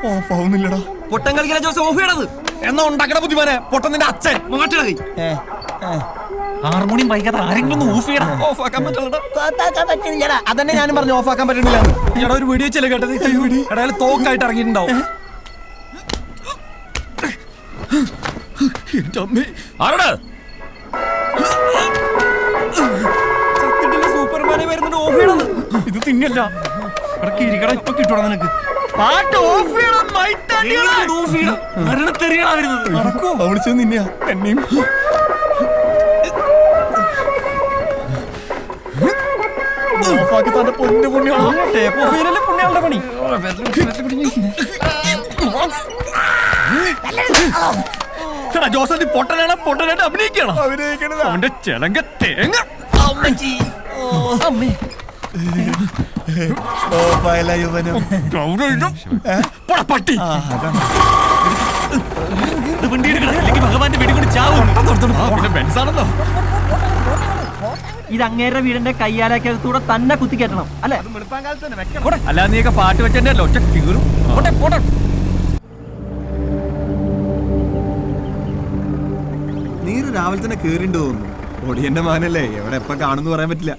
ഓഫാവുന്നില്ലടാ. പൊട്ടൻ കളിക്കാൻ ജോസ് ഓഫ് ചെയ്യണത് എന്നാ ഉണ്ടാക്കണ ബുദ്ധിമാനെ പൊട്ടൻ നിന്റെ അച്ഛൻ മാറ്റണത്. ഹാർമോണിയം വൈകാതെ ആരെങ്കിലും ഒന്ന് ഓഫ് ചെയ്യണം. ഓഫാക്കാൻ പറ്റില്ലടാ. അതന്നെ ഞാനും പറഞ്ഞു ഓഫാക്കാൻ പറ്റണില്ല. എടാ ഒരു വീഡിയോ ചെല്ലേ കേട്ടത്. എടാ തോക്കായിട്ട് ഇറങ്ങിയിട്ടുണ്ടാവും. സൂപ്പർമാനെ വരുന്നുണ്ട്. ഓഫ് ചെയ്യണത് ഇത് തിന്നല്ല. കിരിക്കട ഇപ്പൊ കിട്ടൂടാ നിനക്ക്. പാട്ട് ഓഫ് ചെയ്യണം. വിളിച്ചത് നിന്നെയാ എന്നെയും. ഓഫാക്കി തന്റെ പൊന്നു പുണ്യാണ്. ടേപ്പ് ഓഫ് ചെയ്യലല്ലേ പുണ്യാളുടെ പണി. ജോസഫ് പൊട്ടനാണ്. പൊട്ടനായിട്ട് അഭിനയിക്കണം. അവന്റെ ചെലങ്ക തേങ്ങ. പട്ടി ഭഗവാന്റെ വെടികൊണ്ട് ചാവും. ബെൻസാണല്ലോ. ഇത് അങ്ങേരുടെ വീടിന്റെ കയ്യാലക്കകത്തൂടെ തന്നെ കുത്തിക്കയറ്റണം അല്ലെ? അല്ലാതെ നീയൊക്കെ പാട്ട് വെച്ചെന്റെ ഒറ്റ കീറും. നീര് രാവിലെ തന്നെ കേറിണ്ട് തോന്നുന്നു. ഒടിയന്റെ മാനല്ലേ, എവിടെ എപ്പ കാണുന്നു പറയാൻ പറ്റില്ല.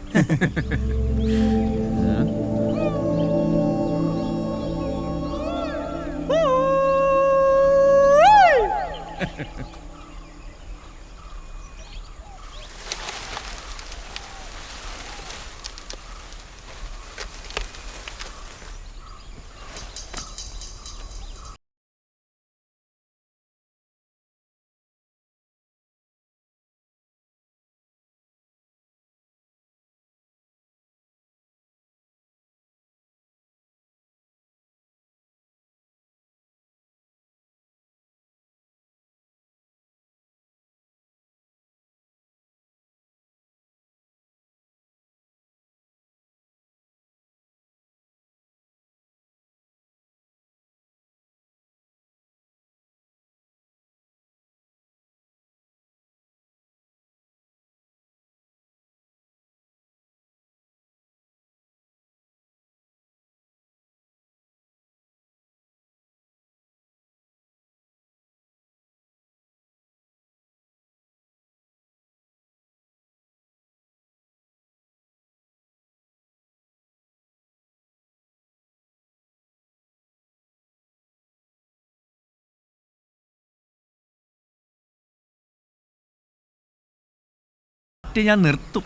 ഞാൻ നിർത്തും.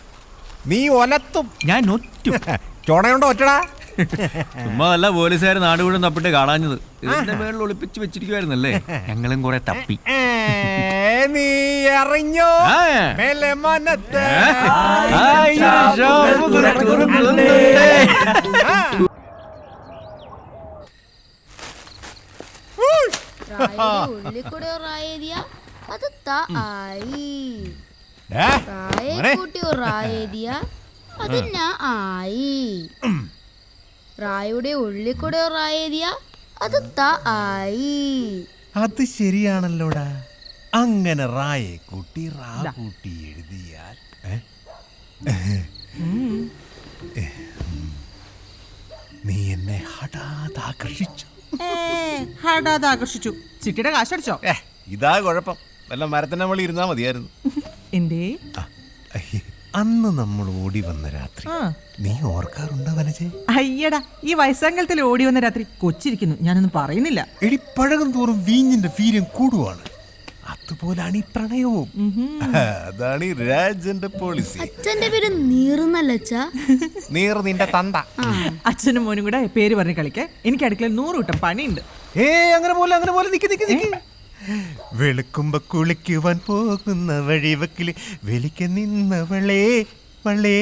നീ ഒലത്തും. ഞാൻ ഒറ്റും. ചോണയുണ്ടോ ഒറ്റടാ? ചുമ്മാ അല്ല പോലീസുകാർ നാട് മുഴുവൻ തപ്പിട്ട് കാണാഞ്ഞത്. ഇതിന്റെ മേളിൽ ഒളിപ്പിച്ച് വെച്ചിരിക്കുവായിരുന്നല്ലേ. ഞങ്ങളും കുറെ തപ്പി. നീ അറിഞ്ഞോ റായുടെ ഉള്ളിൽ കൂടെ റായേരിയ അത് ആയി. അത് ശരിയാണല്ലോടാ. അങ്ങനെ റായെ കൂട്ടി റാ കൂട്ടി എഴുതിയാൽ നീ എന്നെ ഹഠാതാകർഷിച്ചു. ഹഠാതാകർഷിച്ചു. ചിട്ടിയുടെ കാശടിച്ചോ? ഇതാ കുഴപ്പം. വല്ല മരത്തിന്റെ മുകളിൽ ഇരുന്നാ മതിയായിരുന്നു. എന്തേ? അന്ന് നമ്മൾ ഓടി വന്ന രാത്രി നീ ഓർക്കാറുണ്ടോ വനജേ? അയ്യടാ, ഈ വയസ്സാങ്കലത്തിൽ ഓടി വന്ന രാത്രി കൊച്ചിരിക്കുന്നു. ഞാനൊന്നും പറയുന്നില്ല. എടി പഴകും തോറും വീഞ്ഞിന്റെ വീര്യം കൂടുവാണ്. അതുപോലാണ് ഈ പ്രണയവും. അതാണ് ഈ രാജന്റെ പോളിസി. അച്ഛന്റെ പേര് നീറുന്നല്ല. നീർ നിന്റെ തന്ത. അച്ഛനും മോനും കൂടെ പേര് പറഞ്ഞ് കളിക്കാൻ എനിക്ക് അടുക്കളയിൽ 100 കൂട്ടം പണിയുണ്ട്. അങ്ങനെ പോലെ നിക്ക്. വെളുക്കുമ്പോ കുളിക്കുവാൻ പോകുന്ന വഴിവക്കില് വെളിക്ക് നിന്നവളേ വളേ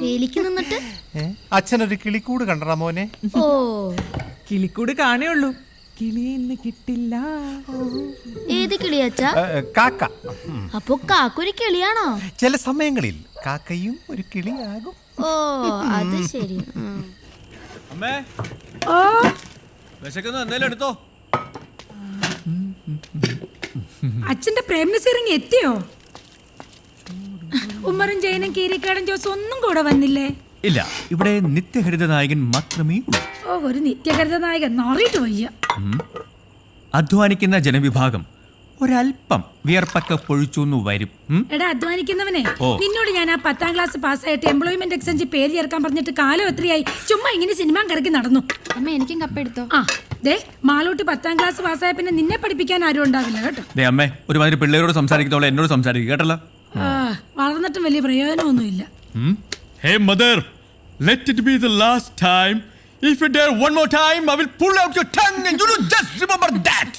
വേലിക്ക് നിന്നിട്ട് അച്ഛനൊരു കിളിക്കൂട് കണ്ടടാ മോനെ. ഓ, കിളിക്കൂട് കാണേ ഉള്ളൂ, കിളിയെന്ന് കിട്ടില്ല. ഏത് കിളിയച്ചാ? കാക്ക. അപ്പൊ കാക്കൊരു കിളിയാണോ? ചില സമയങ്ങളിൽ കാക്കയും ഒരു കിളിയാകും. ഓ, അത് ശരി. അമ്മേ, വിശക്കുന്നു, എന്തേലും എടുത്തോ. അച്ഛന്റെ പ്രേം നസീറിങ് എത്തിയോ? ഉമ്മറും ജയനും കീരിക്കാടൻ ജോസും ഒന്നും കൂടെ വന്നില്ലേ? ഇല്ല, ഇവിടെ നിത്യഹരിത നായകൻ മാത്രമേ ഉള്ളൂ. ഓ, ഒരു നിത്യകരുത നായകൻ നോറിയിട്ട് വയ്യ. അധ്വാനിക്കുന്ന ജനവിഭാഗം ഒരല്പം വിയർപ്പൊക്കെ പൊഴിച്ചു വരും. എടാ അധ്വാനിക്കുന്നവനെ, ഓ. നിന്നോട് ഞാൻ ആ 10ാം ക്ലാസ് പാസ്സായിട്ട് എംപ്ലോയ്മെന്റ് എക്സ്ചേഞ്ച് പേര് ചേർക്കാൻ പറഞ്ഞിട്ട് കാലം എത്രയായി? ചുമ്മാ ഇങ്ങനെ സിനിമ കറക്കി നടന്നു. അമ്മ എനിക്കും കപ്പെടുത്തോ? ആ ദേ, മാളൂട്ടി 10ാം ക്ലാസ് പാസ്സായ പിന്നെ നിന്നെ പഠിപ്പിക്കാൻ ആരും ഉണ്ടാവില്ല കേട്ടോ. ദേ അമ്മേ, ഒരുമാതിരി പിള്ളേരോട് സംസാരിക്കുന്നവളെ എന്നോട് സംസാരിക്കുക കേട്ടല്ലോ. വളർന്നിട്ടും വലിയ പ്രയോജനമൊന്നുമില്ല. Hey mother, let it be the last time. If you dare one more time, I will pull out your tongue and you will just remember that.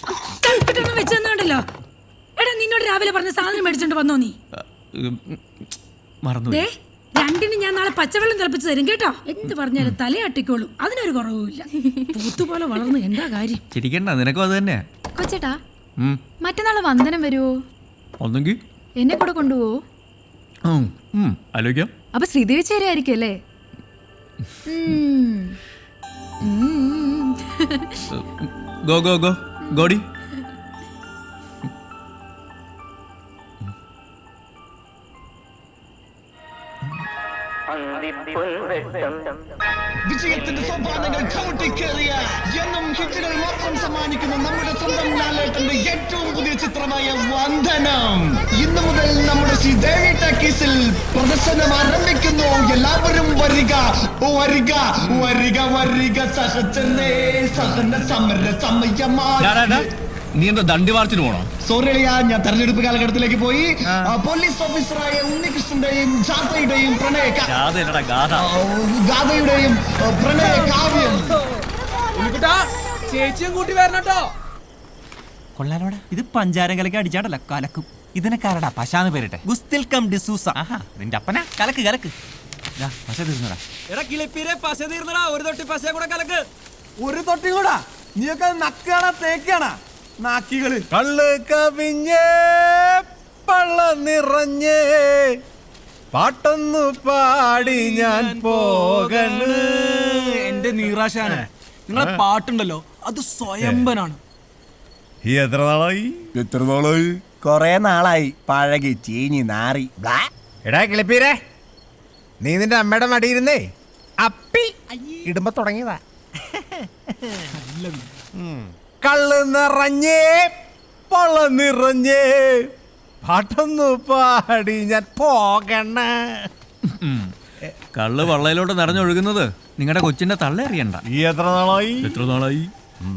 കൽപ്പിട്ടൊന്നും വെച്ചെന്നുണ്ടല്ലോ. എടാ നിന്നോട് രാവിലെ പറഞ്ഞ സാധനം മേടിച്ചോണ്ട് വന്നോ നീ? മറന്നു. ദേ, രണ്ടിന് ഞാൻ നാളെ പച്ചവെള്ളം തിളപ്പിച്ച് തരും കേട്ടോ. എന്ത് പറഞ്ഞാലും തലയാട്ടിക്കോളും, അതിനൊരു കുറവുമില്ല. പൂത്തുപോലെ വളർന്നു എന്താ കാര്യം? ചിരിക്കണ്ട, നിനക്കും അത് തന്നെ. കൊച്ചേട്ടാ, മറ്റന്നാള് വന്ദനം വരുവോ? ഒന്നെങ്കിൽ എന്നെ കൂടെ കൊണ്ടുപോവോ? ആലോചിക്കാം. അപ്പൊ ശ്രീദേവി ചേരായിരിക്കും അല്ലേ? ഗോ ഗോ ഗോ ഗോഡി. വിജയത്തിന്റെ സോപാനങ്ങൾ ചവിട്ടിക്കേറിയ എന്നും ഹിറ്റുകൾ മാത്രം സമ്മാനിക്കുന്ന നമ്മുടെ സ്വന്തം ലാലേട്ടന്റെ ഏറ്റവും പുതിയ ചിത്രമായ വന്ദനം ഇന്നു മുതൽ നമ്മുടെ ശ്രീദേവി ടാക്കീസിൽ പ്രദർശനം ആരംഭിക്കുന്നു. എല്ലാവരും വരിക വരിക വരിക വരിക, സഹജനേ സഹന സമര സമയമാണ്. നീ എന്താ ദണ്ഡി മാർച്ചിന് പോണോ? സോറി അളിയാ, ഞാൻ തെരഞ്ഞെടുപ്പ് കാലഘട്ടത്തിലേക്ക് പോയി. പോലീസ് ഓഫീസറായ ഉണ്ണികൃഷ്ണന്റെയും ജാഥയുടെയും ഗാഥയുടെയും പ്രണയ കാവ്യം. ചേച്ചിയും കൂട്ടി വരണട്ടോ. കൊള്ളാലോടാ. ഇത് പഞ്ചാരം കലക്കി അടിച്ചാടല്ല, കലക്കും. ഇതിനെക്കാരടാ പശാന്ന് പേരിട്ടെ. ഗുസ്തിൽ കം ഡിസൂസ. നിന്റെ അപ്പന കലക്ക് കലക്ക്. പശ തീർന്നടാ. എടാ കിളിപ്പീരെ പശ തീർന്നടാ, ഒരു തൊട്ടി പശ കൂടെ കലക്ക്. ഒരു തൊട്ടി കൂടാ. നീയൊക്കെ നക്കാണാ തേക്കാണാ നാക്കികള്. കള്ള് കവിഞ്ഞേ പള്ള നിറഞ്ഞേ പാട്ടൊന്നു പാടി ഞാൻ പോകണ്. എന്റെ നീറാശാന, നിങ്ങളെ പാട്ടുണ്ടല്ലോ അത് സ്വയംഭനാണ്. ഈ എത്ര നാളായി? കൊറേ നാളായി പഴകി ചീഞ്ഞി നാറി. എടാ കിളിപ്പീരെ, നീ നിന്റെ അമ്മയുടെ മടിയിരുന്നേ അപ്പി ഇടുമ്പോ തുടങ്ങിയതാ. കള്ള് നിറഞ്ഞേ പൊള്ള നിറഞ്ഞേ പാട്ടൊന്നു പാടി ഞാൻ പോകണ. കള്ള് വള്ളയിലോട്ട് നിറഞ്ഞൊഴുകുന്നത് നിങ്ങളുടെ കൊച്ചിന്റെ തള്ള അറിയണ്ട. ഈ എത്ര നാളായി?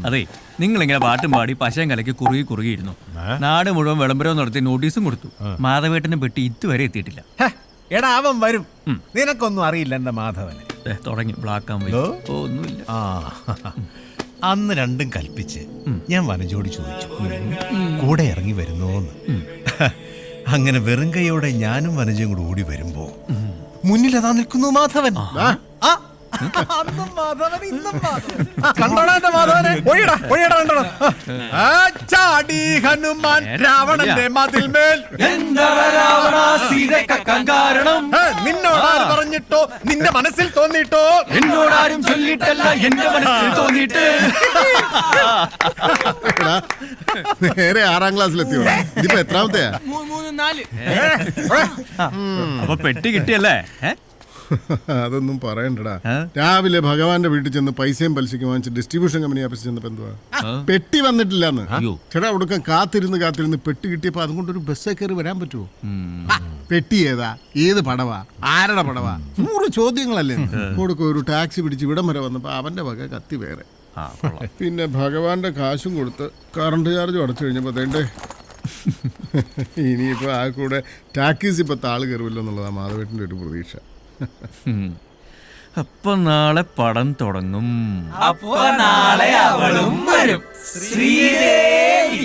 അതെ, നിങ്ങളിങ്ങനെ പാട്ടും പാടി പശയും കലക്കി കുറുകിയിരുന്നു. നാട് മുഴുവൻ വിളംബരവും നടത്തി നോട്ടീസും കൊടുത്തു. മാധവേട്ടനെ പെട്ടി ഇതുവരെ എത്തിയിട്ടില്ല. എടാ അവൻ വരും. നിനക്കൊന്നും അറിയില്ല എന്റെ മാധവന്. തുടങ്ങി ബ്ലാക്ക് ആൻഡ് വൈറ്റ്. ഒന്നുമില്ല. അന്ന് രണ്ടും കൽപ്പിച്ച് ഞാൻ വനജോടി ചോദിച്ചു കൂടെ ഇറങ്ങി വരുന്നോന്ന്. അങ്ങനെ വെറും കൈയോടെ ഞാനും വനജയും കൂടെ ഓടി വരുമ്പോ മുന്നിൽ അതാ നിൽക്കുന്നു മാധവൻ. ചാടി ഹനുമാൻ രാവണന്റെ മതിൽമേൽ. നിന്നോടാര് പറഞ്ഞിട്ടോ, നിന്റെ മനസ്സിൽ തോന്നിട്ടോ? എന്നോടാരും ചൊല്ലിട്ടല്ല, എന്റെ മനസ്സിൽ തോന്നിയിട്ട്. നേരെ 6ാം ക്ലാസ്സിലെത്തിയോ? ഇതിപ്പോ എത്രാമത്തെയാ? 3, 4. അപ്പൊ പെട്ടി കിട്ടിയല്ലേ? അതൊന്നും പറയണ്ടടാ. രാവിലെ ഭഗവാന്റെ വീട്ടിൽ ചെന്ന് പൈസയും പലിശയ്ക്ക് വാങ്ങിച്ച് ഡിസ്ട്രിബ്യൂഷൻ കമ്പനി ഓഫീസിൽ ചെന്നപ്പോ എന്തുവാ പെട്ടി വന്നിട്ടില്ലെന്ന്. ചേട്ടാ ഒടുക്കം കാത്തിരുന്ന് പെട്ടി കിട്ടിയപ്പോ അതുകൊണ്ടൊരു ബസ്സേ കയറി വരാൻ പറ്റുമോ? പെട്ടി ഏതാ, ഏത് പടവാ, ആരുടെ പടവാ, 100 ചോദ്യങ്ങളല്ലേ. കൊടുക്കും ഒരു ടാക്സി പിടിച്ച് ഇവിടം വരെ വന്നപ്പോ അവന്റെ വക കത്തി വേറെ. പിന്നെ ഭഗവാന്റെ കാശും കൊടുത്ത് കറണ്ട് ചാർജും അടച്ചു കഴിഞ്ഞപ്പോ അതേണ്ടേ ഇനിയിപ്പോ ആ കൂടെ ടാക്കീസ് ഇപ്പൊ താള് കയറുമല്ലോ എന്നുള്ളതാ മാധവേട്ടന്റെ ഒരു പ്രതീക്ഷ. അപ്പൊ നാളെ പടം തുടങ്ങും. അപ്പൊ നാളെ അവളും വരും. ശ്രീദേവി.